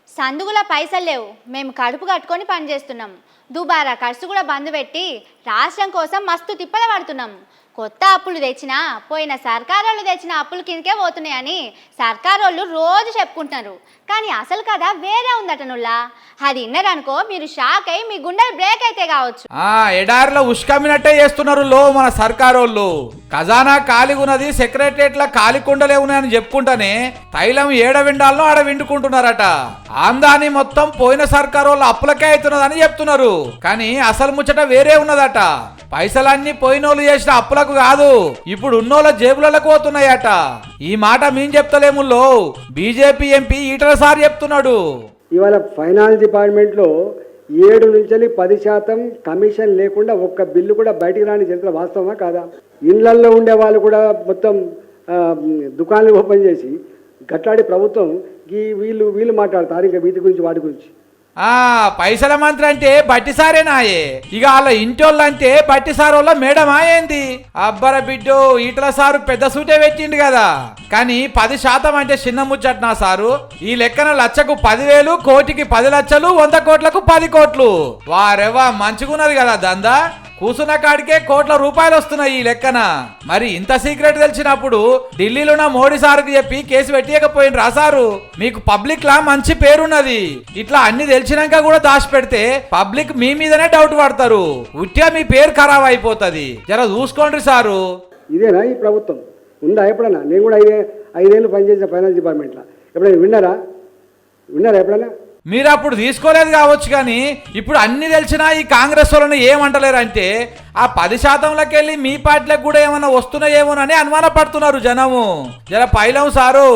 సందుగుల పైసలు లేవు, మేము కడుపు కట్టుకొని పనిచేస్తున్నాం. దుబారా ఖర్చు కూడా బంద్ పెట్టి రాష్ట్రం కోసం మస్తు తిప్పలు పడుతున్నాం. కొత్త అప్పులు తెచ్చినా పోయిన సర్కారోళ్ళు తెచ్చిన అప్పులు కిందకే పోతున్నాయని సర్కారోళ్ళు రోజు చెప్పుకుంటున్నారు. కానీ అసలు కదా వేరే ఉందట నుల్లా. అది విన్నారనుకో మీరు షాక్ అయి మీ గుండెలు బ్రేక్ అయితే కావచ్చు. ఎడారిలో ఉష్కమ్మినట్టే చేస్తున్నారు మన సర్కారోళ్ళు. ఖజానా ఖాళీగున్నది, సెక్రటరియట్ల ఖాళీ కుండలే ఉన్నాయని చెప్పుకుంటానే తైలం ఏడ విండాలను ఆడ విండుకుంటున్నారట. ఆందాని మొత్తం పోయిన సర్కారోళ్ళ అప్పులకే అవుతున్నదని చెప్తున్నారు. కానీ అసలు ముచ్చట వేరే ఉన్నదట. పైసలన్నీ పోయినోళ్ళు చేసిన అప్పులకు కాదు, ఇప్పుడు ఉన్నోళ్ళ జేబులకు పోతున్నాయట. ఈ మాట మేము చెప్తలేముల్లో, బీజేపీ ఎంపీ ఈటల సార్ చెప్తున్నాడు. ఇవాళ ఫైనాన్స్ డిపార్ట్మెంట్లో 7 నుంచి 10% కమిషన్ లేకుండా ఒక్క బిల్లు కూడా బయటికి రాని చరిత్ర వాస్తవమా కాదా? ఇళ్లల్లో ఉండే వాళ్ళు కూడా మొత్తం దుకాణాలు ఓపెన్ చేసి గట్లాడి ప్రభుత్వం వీళ్ళు మాట్లాడతారు ఇంకా వీటి గురించి వాటి గురించి. పైసల మంత్రి అంటే బట్టిసారేనాయే, ఇక వాళ్ళ ఇంటోళ్ళు అంటే బట్టిసారు వాళ్ళ మేడమా ఏంది? అబ్బర బిడ్డో, ఈటల సారు పెద్ద సూటే పెట్టిండు కదా. కానీ 10% అంటే చిన్న ముచ్చట్నా సారు? ఈ లెక్కన లక్షకు 10,000, కోటికి 10 లక్షలు, 100 కోట్లకు 10 కోట్లు. వారెవా మంచిగున్నది కదా దందా. కూసున్న కాడికే కోట్ల రూపాయలు వస్తున్నాయి ఈ లెక్కన. మరి ఇంత సీక్రెట్ తెలిసినప్పుడు ఢిల్లీలో ఉన్న మోడీ సార్కి చెప్పి కేసు పెట్టియకపోయిన రాసారు. మీకు పబ్లిక్ లా మంచి పేరున్నది, ఇట్లా అన్ని తెలిసినాక కూడా దాచి పెడితే పబ్లిక్ మీ మీదనే డౌట్ పడతారు. ఉట్టిగా మీ పేరు ఖరాబ్ అయిపోతుంది. జర చూసుకోండి సారు. ఇదేనా ఈ ప్రభుత్వం ఉందా? ఎప్పుడన్నా నేను కూడా 5 ఏళ్ళు పనిచేసిన ఫైనాన్స్ డిపార్ట్మెంట్లో ఎప్పుడైనా విన్నారా ఎప్పుడైనా? మీరు అప్పుడు తీసుకోలేదు కావచ్చు, కానీ ఇప్పుడు అన్ని తెలిసినా ఈ కాంగ్రెస్ వాళ్ళని ఏమంటలేరంటే ఆ 10%లకి వెళ్ళి మీ పార్టీలకు కూడా ఏమన్నా వస్తున్నాయేమోనని అనుమానపడుతున్నారు జనము. జర పైలం సారు.